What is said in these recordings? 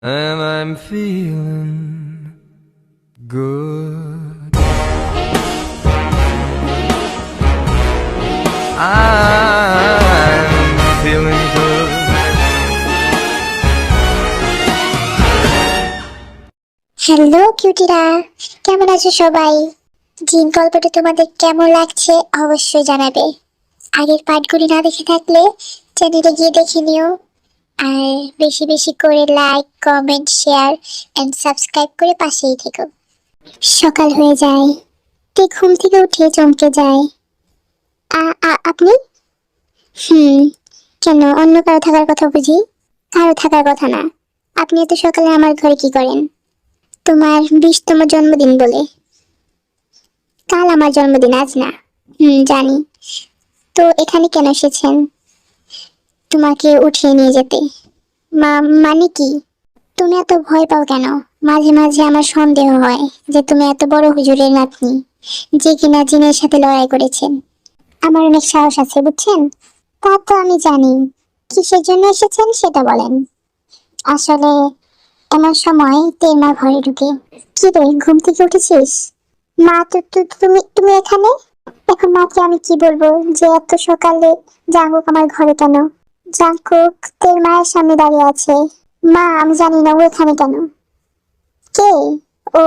And I'm feeling good. I'm feeling good. Hello কিউটিরা, কেমন আছো সবাই? জিন গল্পটা তোমাদের কেমন লাগছে অবশ্যই জানাবে। আগের পার্টগুলি না দেখে থাকলে চ্যানেলে গিয়ে দেখে নিও। আর বেশি বেশি করে like, comment, share and subscribe করে পাশেই থেকো। সকাল হয়ে যায়, তে ঘুম থেকে উঠে চমকে যায়। আপনি? কেন, অন্য কারো থাকার কথা বুঝি? কারো থাকার কথা না। আপনি এত সকালে আমার ঘরে কি করেন? তোমার 20তম জন্মদিন বলে। কাল আমার জন্মদিন, আজ না। জানি। তো এখানে কেন এসেছেন? তোমাকে উঠিয়ে নিয়ে যেতে। মানে কি? তুমি এত ভয় পাও কেন? মাঝে মাঝে আমার সন্দেহ হয় যে তুমি এত বড় হুজুরের নাতনি, যে কিনা জিনের সাথে লড়াই করেছেন। আমার অনেক সাহস আছে, বুঝছেন? তা তো আমি জানি। কিসের জন্য এসেছেন সেটা বলেন। আসলে এমন সময় তের মা ঘরে ঢুকে। কি রে, ঘুম থেকে উঠেছিস? মা, তুমি তুমি এখানে? এখন মাকে আমি কি বলবো যে এত সকালে জাঙ্কুক আমার ঘরে কেন? জাঙ্কুক তের মায়ের সামনে দাঁড়িয়ে আছে। মা, আমি জানি না ও এখানে কেন। কে? ও,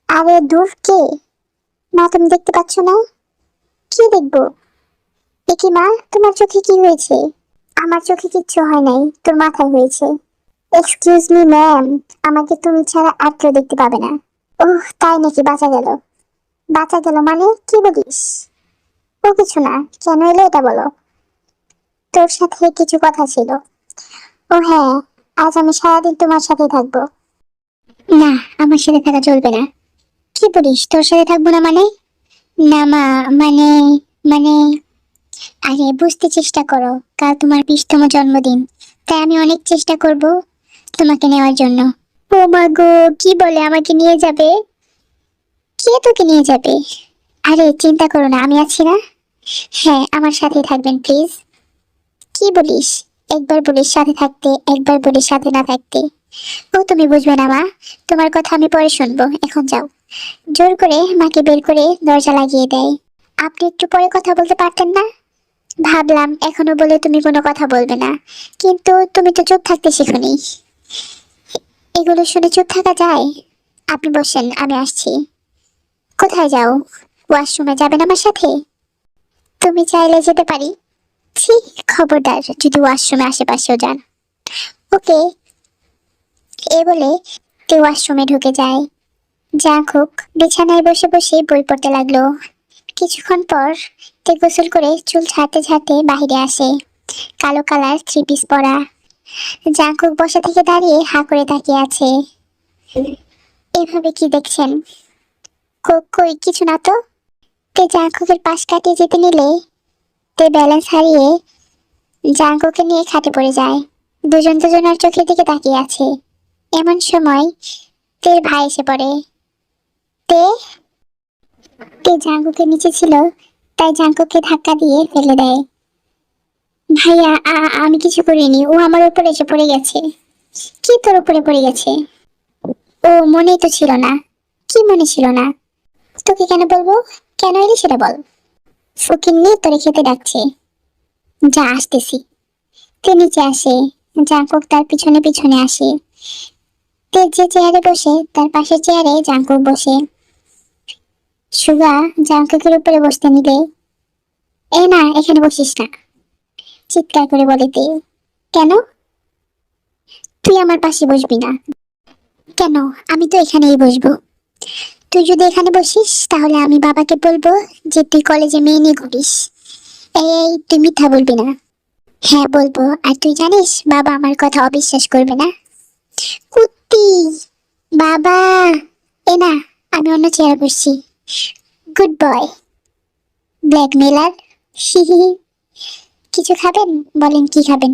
আরে দূর, কে? মা, তুমি দেখতে পাচ্ছ না? কি দেখবো? এ কি মা, তোমার চোখে কি হয়েছে? আমার চোখে কিচ্ছু হয় নাই, তোর মাথায় হয়েছে। এক্সকিউজ মি ম্যাম, আমাকে তুমি ছাড়া আর কেউ দেখতে পাবে না। ওহ, তাই নাকি? বাঁচা গেল। বাঁচা গেল মানে কি বলিস? ও কিছু না। কেন এলো এটা বলো। তোর সাথে কিছু কথা ছিল। ও হ্যাঁ, আজ আমি সারাদিন তোমার সাথে থাকবো। না, আমার সাথে থাকা চলবে না। কি বলিস, তোর সাথে থাকবো না মানে? না মা, মানে মানে আরে বুঝতে চেষ্টা করো। কাল তোমার 20তম জন্মদিন, তাই আমি অনেক চেষ্টা করব তোমাকে নেওয়ার জন্য। ও মা গো, কি বলে আমাকে নিয়ে যাবে? কে তোকে নিয়ে যাবে? আরে চিন্তা করো না, আমি আছি না। হ্যাঁ, আমার সাথেই থাকবেন প্লিজ। কি বলিস? একবার বলিস সাথে থাকতে, একবার বলিস সাথে না থাকতে। ও তুমি বুঝবে না মা, তোমার কথা আমি পরে শুনবো, এখন যাও। জোর করে মাকে বের করে দরজা লাগিয়ে দেয়। আপনি একটু পরে কথা বলতে পারতেন না? ভাবলাম এখনো বলে তুমি কোনো কথা বলবে না, কিন্তু তুমি তো চুপ থাকতে শিখোনি। এগুলো শুনে চুপ থাকা যায়? আপনি বসেন, আমি আসছি। কোথায় যাও? ওয়াশরুমে যাবেন আমার সাথে? তুমি চাইলে যেতে পারি। ছি, খবরদার যদি ওয়াশরুমে আশেপাশেও যান। ওকে। এ বলে তে ওয়াশরুমে ঢুকে যায়। জাঙ্কুক বিছানায় বসে বসে বই পড়তে লাগলো। কিছুক্ষণ পর তে গোসল করে চুল ঝাড়তে ঝাড়তে বাহিরে আসে। কালো কালার 3 পিস পরা। জাঙ্কুক বসা থেকে দাঁড়িয়ে হাঁ করে তাকিয়ে আছে। এইভাবে কি দেখছেন? কই কিছু না তো। তে জাঙ্কুকের পাশ কাটিয়ে যেতে নিলে তে ব্যালেন্স হারিয়ে জাঙ্কুকে নিয়ে খাটে পড়ে যায়। দুজন দুজনের চোখের দিকে তাকিয়ে আছে। এমন সময় তের ভাই এসে পড়ে। তে তে জাঙ্কুকের নিচে ছিল, তাই জাঙ্কুককে ধাক্কা দিয়ে ফেলে দেয়। ভাইয়া, আমি কিছু করিনি, ও আমার উপরে এসে পড়ে গেছে। কি তোর উপরে পড়ে গেছে? ও মনেই তো ছিল না। কি মনে ছিল না? তোকে কেন বলবো? কেন এলি সেটা বল। ফকিন্নি তোরে খেতে ডাকছে। যা, আসতেছি। তে নিচে আসে। জাঙ্কুক তার পিছনে পিছনে আসে। তে যে চেয়ারে বসে তার পাশের চেয়ারে জাঙ্কুক বসে। সুগা জাঙ্কুকের উপরে বসতে নিলে, এ না, এখানে বসিস না, চিৎকার করে বলে তে। কেন? তুই আমার পাশে বসবি না। কেন? আমি তো এখানেই বসবো। তুই যদি এখানে বসিস তাহলে আমি বাবাকে বলবো যে তুই কলেজে মেয়ে নিয়ে ঘুরিস। এই তুই মিথ্যা বলবি না। হ্যাঁ বলবো, আর তুই জানিস বাবা আমার কথা অবিশ্বাস করবে না। কুত্তি। বাবা। এ না, আমি অন্য চেয়ারে বসছি। Good boy. ব্ল্যাকমেলার। হি হি হি। কিছু খাবেন? বলেন কি খাবেন।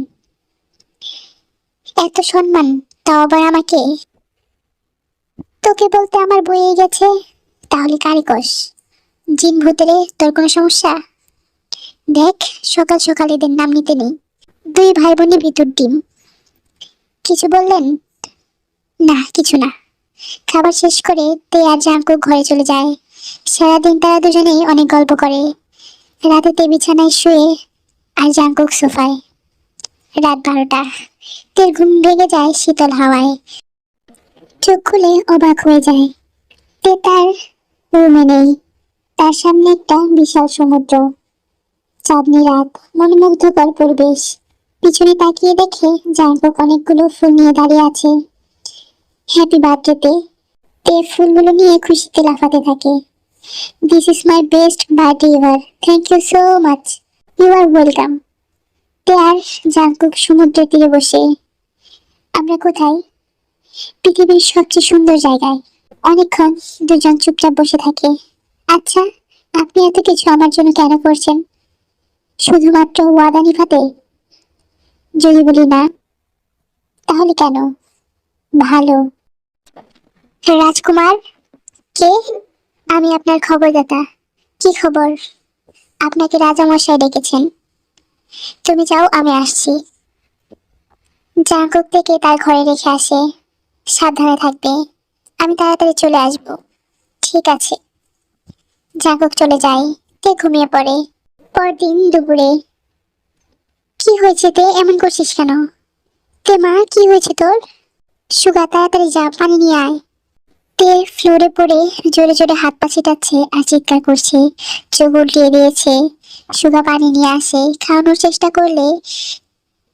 এত সম্মান, তাও আবার আমাকে। তোকে বলতে আমার বইয়ে গেছে। তাহলে কারিকস জিন ভূতেরে, তোর কোনো সমস্যা? দেখ, সকাল সকাল এদের নাম নিতে নেই। দুই ভাই বোনই ভিতর ডিম। কিছু বললেন? না, কিছু না। খাবার শেষ করে তে আর জাঙ্কুক ঘরে চলে যায়। সারাদিন তারা দুজনেই অনেক গল্প করে। রাতে তে বিছানায় শুয়ে আর জাঙ্কুক সোফায়। রাত 12টা। তের ঘুম ভেঙে যায় শীতল হাওয়ায়। চোখ খুলে অবাক হয়ে যায়। তে তার রুমে নেই। তার সামনে একটা বিশাল সমুদ্র, চাঁদনি রাত, মনোমুগ্ধকর পরিবেশ। পিছনে তাকিয়ে দেখে জাঙ্কুক অনেকগুলো ফুল নিয়ে দাঁড়িয়ে আছে। হ্যাপি বার্থডে তে। তে ফুলগুলো নিয়ে খুশিতে লাফাতে থাকে। This is my best birthday ever, thank you so much. You are welcome. তে আর জাঙ্কুক সমুদ্রের তীরে বসে। আমরা কোথায়? পৃথিবীর সবচেয়ে সুন্দর জায়গায়। অনেকক্ষণ দুজন চুপচাপ বসে থাকে। আচ্ছা, আপনি এত কিছু আমার জন্য কেন করছেন? শুধুমাত্র ওয়াদা নিভাতে? যদি বলি না, তাহলে কেন? ভালো। রাজকুমার, কে? আমি আপনার খবরদাতা। কি খবর? আপনাকে রাজামশাই ডেকেছেন। তুমি যাও, আমি আসছি। জাঙ্কুক থেকে তার ঘরে রেখে আসে। সাবধানে থাকবে, আমি তাড়াতাড়ি চলে আসব। ঠিক আছে। জাঙ্কুক চলে যায়। তে ঘুমিয়ে পড়ে। পরদিন দুপুরে। কি হয়েছে তে, এমন করছিস কেন? তে মা, কি হয়েছে তোর? সুগা, তাড়াতাড়ি যা, পানি নিয়ে আয়। তে ফ্লোরে পড়ে জোরে জোরে হাত পা ছিটাচ্ছে আর চিৎকার করছে। চোখ উল্টিয়ে দিয়েছে। সুগা পানি নিয়ে আসে। খাওয়ানোর চেষ্টা করলে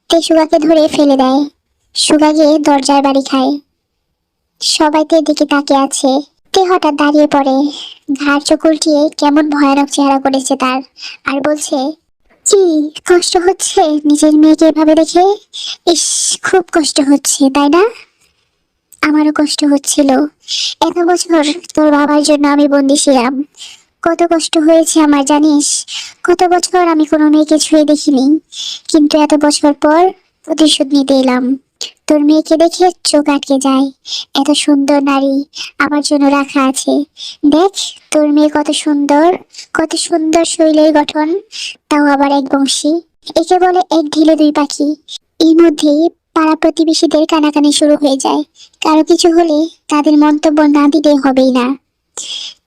তে সুগাকে ধরে ফেলে দেয়। সুগা গিয়ে দরজার বাড়ি খায়। সবাই তের দিকে তাকিয়ে আছে। তে হঠাৎ দাঁড়িয়ে পড়ে। ঘাড় চোখ উল্টিয়ে কেমন ভয়ানক চেহারা করেছে তার, আর বলছে, কি কষ্ট হচ্ছে নিজের মেয়েকে এভাবে দেখে? ইস, খুব কষ্ট হচ্ছে, তাই না? আমারও কষ্ট হচ্ছিল। এত বছর তোর বাবার জন্য আমি বন্দি ছিলাম। কত কষ্ট হয়েছে আমার, জানিস? কত বছর আমি কোনো মেয়েকে ছুঁয়ে দেখিনি, কিন্তু এত বছর পর প্রতিশোধ নিতে এলাম। তোর মেয়েকে দেখে চোখ আটকে যায়। এত সুন্দর নারী আমার জন্য রাখা আছে। দেখ, তোর মেয়ে কত সুন্দর, কত সুন্দর শরীরের গঠন, তাও আবার এক বংশী। একে বলে এক ঢিলে দুই পাখি। এর মধ্যেই পাড়া প্রতিবেশীদের কানাকানি শুরু হয়ে যায়। কারো কিছু হলে তাদের মন্তব্য না দিতে হবেই না।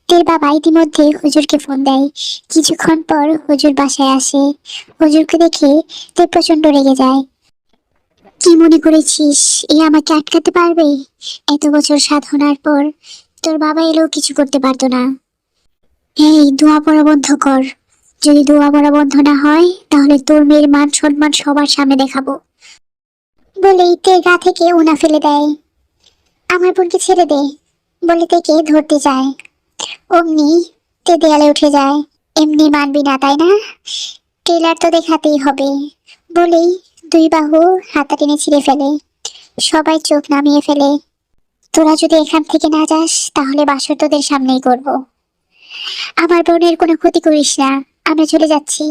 তের বাবা ইতিমধ্যে হুজুরকে ফোন দেয়। কিছুক্ষণ পর হুজুর বাসায় আসে। হুজুরকে দেখে তে প্রচন্ড রেগে যায়। কি মনে করেছিস এ আমাকে আটকাতে পারবে? এত বছর সাধনার পর তোর বাবা এলেও কিছু করতে পারতো না। এই দোয়া পড়া বন্ধ কর। যদি দোয়া পড়া বন্ধ না হয় তাহলে তোর মেয়ের মান সম্মান সবার সামনে দেখাবো। বলেই তে গা থেকে উনা ফেলে দেয়। আমার বোনকে ছেড়ে দে, বলে তেকে ধরতে যায়। অমনি তে দেয়ালে উঠে যায়। এমনি মানবি না, তাই না? ট্রেলার তো দেখাতেই হবে, বলেই দুই বাহু হাতা টেনে ছিঁড়ে ফেলে। সবাই চোখ নামিয়ে ফেলে। তোরা যদি এখান থেকে না যাস তাহলে বাসর তোদের সামনেই করব। আমার বোনের কোনো ক্ষতি করিস না, আমরা চলে যাচ্ছি,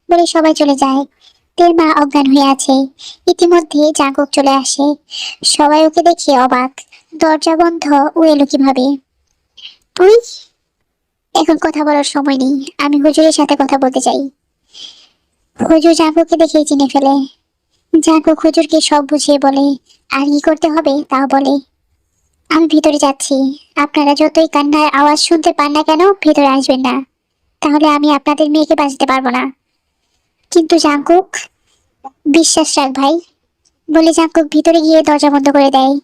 বলে সবাই চলে যায়। তের মা অজ্ঞান হয়ে আছে। ইতিমধ্যে জাঙ্কুক চলে আসে। সবাই ওকে দেখে অবাক। দরজা বন্ধ, ও এলো কিভাবে? তুই? এখন কথা বলার সময় নেই, আমি হুজুরের সাথে কথা বলতে চাই। হুজুর জাঙ্কুককে দেখেই চিনে ফেলে। জাঙ্কুক হুজুরকে সব বুঝিয়ে বলে, আর কি করতে হবে তাও বলে। আমি ভিতরে যাচ্ছি, আপনারা যতই কান্নার আওয়াজ শুনতে পান না কেন ভিতরে আসবেন না, তাহলে আমি আপনাদের মেয়েকে বাঁচাতে পারবো না। কিন্তু জাঙ্কুক, বিশ্বাস রাখ ভাই, বলে জাঙ্কুক ভিতরে গিয়ে দরজা বন্ধ করে দেয়।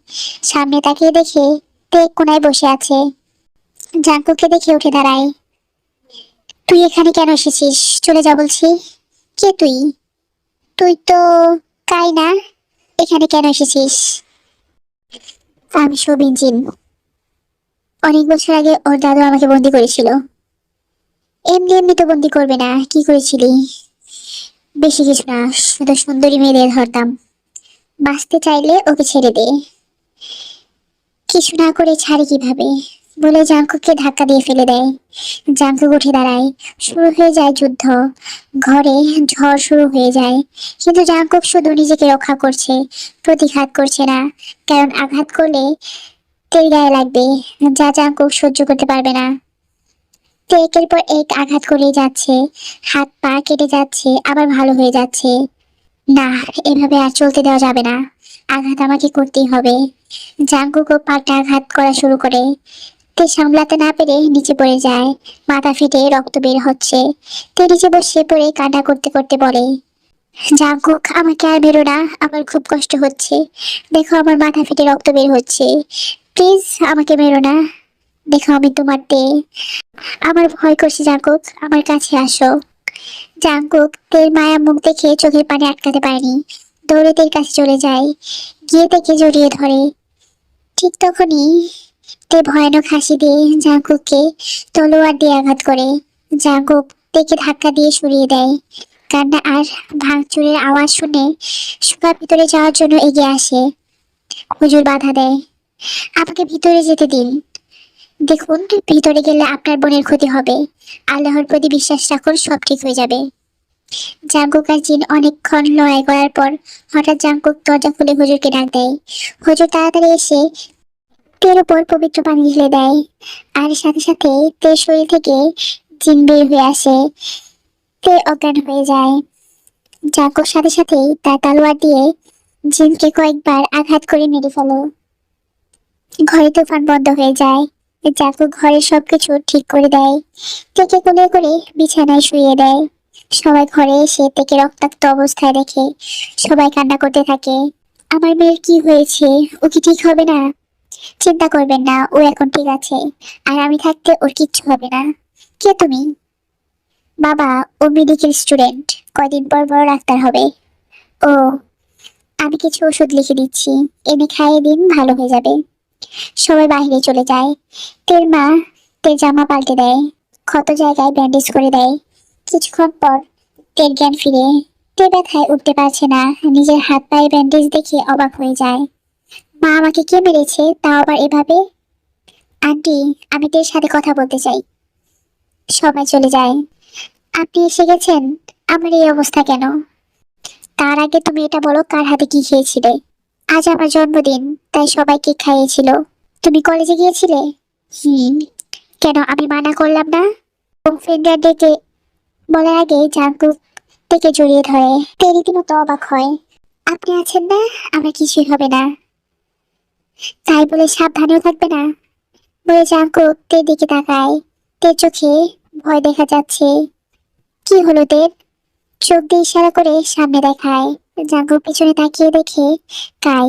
সামনে তাকিয়ে দেখে তে এক কোনায় বসে আছে। জাঙ্কুককে দেখে উঠে দাঁড়ায়। তুই এখানে কেন এসেছিস? চলে যা বলছি। কে তুই? তুই তো কাই না, এখানে কেন এসেছিস? আমি সবিন জিন। অনেক বছর আগে ওর দাদু আমাকে বন্দি করেছিল। এমনি এমনি তো বন্দি করবে না, কি করেছিলি? বেশি কিছু না, শুধু সুন্দরী মেয়েদের ধরতাম। বাঁচতে চাইলে ওকে ছেড়ে দে। কিছু না করে ছাড়ি কিভাবে, বলে জাঙ্কুককে ধাক্কা দিয়ে ফেলে দেয়। জাঙ্কুক উঠে দাঁড়ায়। শুরু হয়ে যায় যুদ্ধ। ঘরে ঝড় শুরু হয়ে যায়। কিন্তু জাঙ্কুক শুধু নিজেকে রক্ষা করছে, প্রতিঘাত করছে না। কারণ আঘাত করলে তেল গায়ে লাগবে, যা জাঙ্কুক সহ্য করতে পারবে না। তো একের পর এক আঘাত করেই যাচ্ছে। হাত পা কেটে যাচ্ছে, আবার ভালো হয়ে যাচ্ছে। না, এভাবে আর চলতে দেওয়া যাবে না। আঘাত আমাকে করতেই হবে। জাঙ্কুকও পাল্টা আঘাত করা শুরু করে। তে সামলাতে না পেরে নিচে পড়ে যায়। মাথা ফেটে রক্ত বের হচ্ছে। তে নিচে বসে পড়ে কান্না করতে করতে বলে, জাঙ্কুক আমাকে আর মেরো না, আমার খুব কষ্ট হচ্ছে। দেখো আমার মাথা ফেটে রক্ত বের হচ্ছে, প্লিজ আমাকে মেরো না। দেখো আমি তোমার তে, আমার ভয় করছে জাঙ্কুক, আমার কাছে আসো। জাঙ্কুক তের মায়া মুখ দেখে চোখের পানি আটকাতে পারেনি, দৌড়ে তের কাছে চলে যায়, গিয়ে তেকে জড়িয়ে ধরে। ঠিক তখনই তে ভয়ানক হাসি দিয়ে জাঙ্কুককে তলোয়ার দিয়ে আঘাত করে। জাঙ্কুক তেকে ধাক্কা দিয়ে সরিয়ে দেয়। কান্না আর ভাঙচুরের আওয়াজ শুনে সুগা ভিতরে যাওয়ার জন্য এগিয়ে আসে। হুজুর বাধা দেয়, আমাকে ভিতরে যেতে দিন। দেখুন, ভিতরে গেলে আপনার বোনের ক্ষতি হবে। আল্লাহর প্রতি বিশ্বাস রাখুন, সব ঠিক হয়ে যাবে। জাঙ্কুক আর জিন অনেকক্ষণ লড়াই করার পর হঠাৎ জাঙ্কুক দরজা খুলে হুজুরকে ডাক দেয়। হুজুর তাড়াতাড়ি এসে তের উপর পবিত্র পানি ঢেলে দেয়, আর সাথে সাথে তের শরীর থেকে জিন বের হয়ে আসে। তে অজ্ঞান হয়ে যায়। জাঙ্কুক সাথে সাথেই তার তলোয়ার দিয়ে জিনকে কয়েকবার আঘাত করে মেরে ফেলে। ঘরে তুফান বন্ধ হয়ে যায়। জাঙ্কুক ঘরের সবকিছু ঠিক করে দেয়, তেকে কোলে করে বিছানায় শুইয়ে দেয়। সবাই ঘরে এসে তেকে রক্তাক্ত অবস্থায় দেখে সবাই কান্না করতে থাকে। আমার মেয়ের কি হয়েছে, ও কি ঠিক হবে না? চিন্তা করবেন না, ও এখন ঠিক আছে, আর আমি থাকতে ওর কিচ্ছু হবে না। কে তুমি? বাবা, ও মেডিকেল স্টুডেন্ট, কয়দিন পর বড় ডাক্তার হবে। ও, আমি কিছু ওষুধ লিখে দিচ্ছি, এনে খাইয়ে দিন, ভালো হয়ে যাবে। সবাই বাইরে চলে যায়। তের মা তের জামা পাল্টে দেয়, ক্ষত জায়গায় ব্যান্ডেজ করে দেয়। কিছুক্ষণ পর তের জ্ঞান ফিরে। তে ব্যথায় উঠতে পারছে না, নিজের হাত পায়ে ব্যান্ডেজ দেখে অবাক হয়ে যায়। মা, আমাকে কে মেরেছে, তাও আবার এভাবে? আন্টি, আমি তের সাথে কথা বলতে চাই। সবাই চলে যায়। আপনি এসে গেছেন, আমার এই অবস্থা কেন? তার আগে তুমি এটা বলো, কার হাতে কি খেয়েছিলে? আজ আমার জন্মদিন, তাই সবাই কেক খাইয়েছিল। তুমি কলেজে গিয়েছিলে? হুম। কেন, আমি মানা করলাম না? ও ফ্রেন্ডরা ডেকে বলার আগে জাঙ্কুক থেকে জড়িয়ে ধরে। তে রীতিমতো অবাক হয়। আপনি আছেন না, আমার কিছুই হবে না। তাই বলে সাবধানেও থাকবে না? বলে জাঙ্কুক তের দিকে তাকায়। তের চোখে ভয় দেখা যাচ্ছে। কি হলো তের? চোখ দিয়ে ইশারা করে সামনে দেখায়। জাঙ্কুক পিছনে তাকিয়ে দেখে কাই।